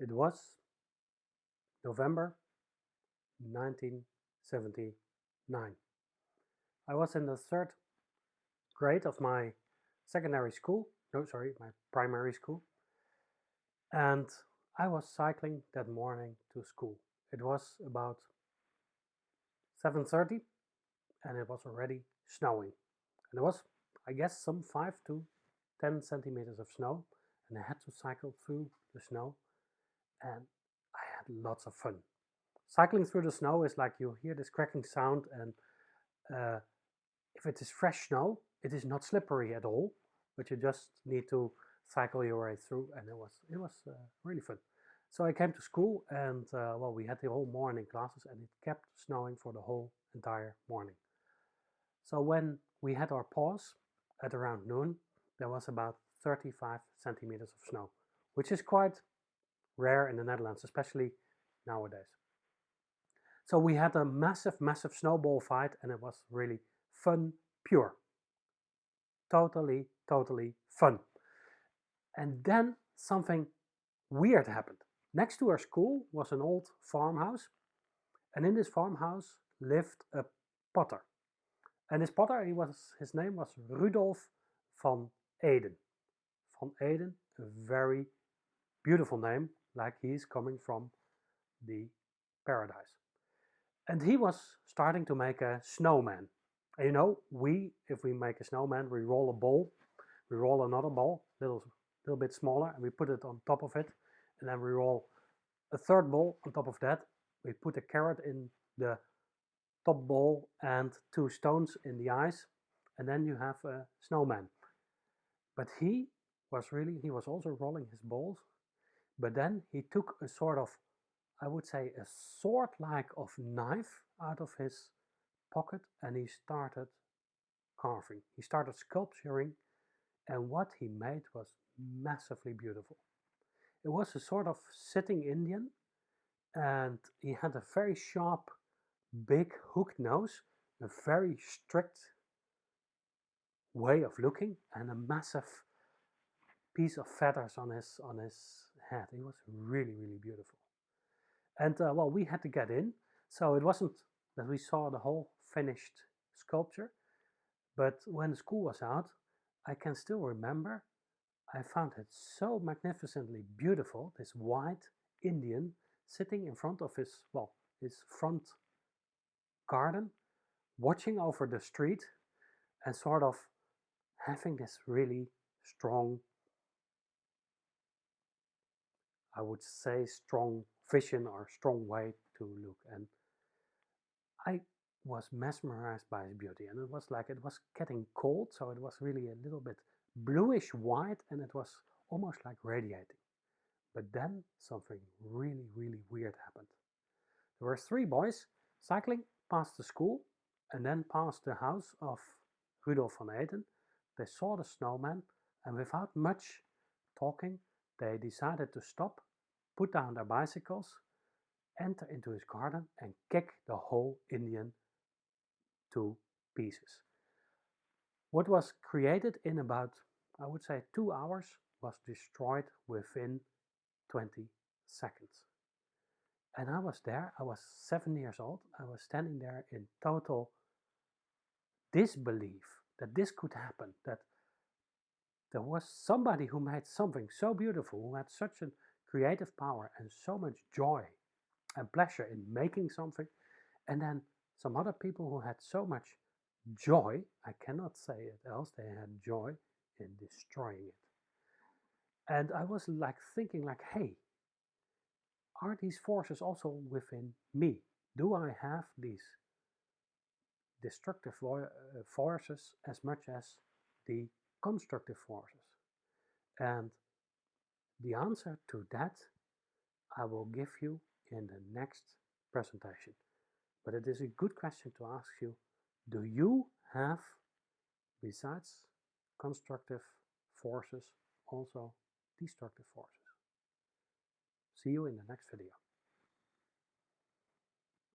It was November 1979. I was in the 3rd grade of my secondary school, my primary school, and I was cycling that morning to school. It was about 7:30 and it was already snowing. And there was, I guess, some 5 to 10 centimeters of snow, and I had to cycle through the snow, and I had lots of fun. Cycling through the snow is like you hear this cracking sound, and if it is fresh snow, it is not slippery at all, but you just need to cycle your way through, and it was really fun. So I came to school, and well, we had the whole morning classes, and it kept snowing for the whole entire morning. So when we had our pause at around noon, there was about 35 centimeters of snow, which is quite rare in the Netherlands, especially nowadays. So we had a massive snowball fight, and it was really fun, pure. Totally fun. And then something weird happened. Next to our school was an old farmhouse, and in this farmhouse lived a potter. And this potter, his name was Rudolph van Eeden. Van Eeden, a very beautiful name, like he's coming from the paradise. And he was starting to make a snowman. And you know, if we make a snowman, we roll a ball, we roll another ball, little bit smaller, and we put it on top of it, and then we roll a third ball on top of that. We put a carrot in the top ball and 2 stones in the ice, and then you have a snowman. But he was also rolling his balls, but then he took a sort of, I would say, a sword-like of knife out of his pocket, and he started carving. He started sculpturing, and what he made was massively beautiful. It was a sort of sitting Indian, and he had a very sharp, big hooked nose, a very strict way of looking, and a massive piece of feathers on his head. He was really beautiful. And well, we had to get in, so it wasn't that we saw the whole finished sculpture, but when school was out, I can still remember I found it so magnificently beautiful, this white Indian sitting in front of his front garden, watching over the street, and sort of having this really strong, I would say, strong vision or strong way to look. And I was mesmerized by his beauty, and it was getting cold, so it was really a little bit bluish white, and it was almost like radiating. But then something really weird happened. There were 3 boys cycling past the school and then past the house of Rudolph van Eeden. They saw the snowman, and without much talking, they decided to stop, put down their bicycles, enter into his garden, and kick the whole Indian to pieces. What was created in about, I would say, 2 hours was destroyed within 20 seconds. And I was there, I was 7 years old, I was standing there in total disbelief that this could happen, that there was somebody who made something so beautiful, who had such a creative power and so much joy and pleasure in making something, and then some other people who had so much joy, I cannot say it else, they had joy in destroying it. And I was thinking hey, are these forces also within me? Do I have these destructive forces as much as the constructive forces? And the answer to that I will give you in the next presentation. But it is a good question to ask you, do you have, besides constructive forces, also destructive forces? See you in the next video.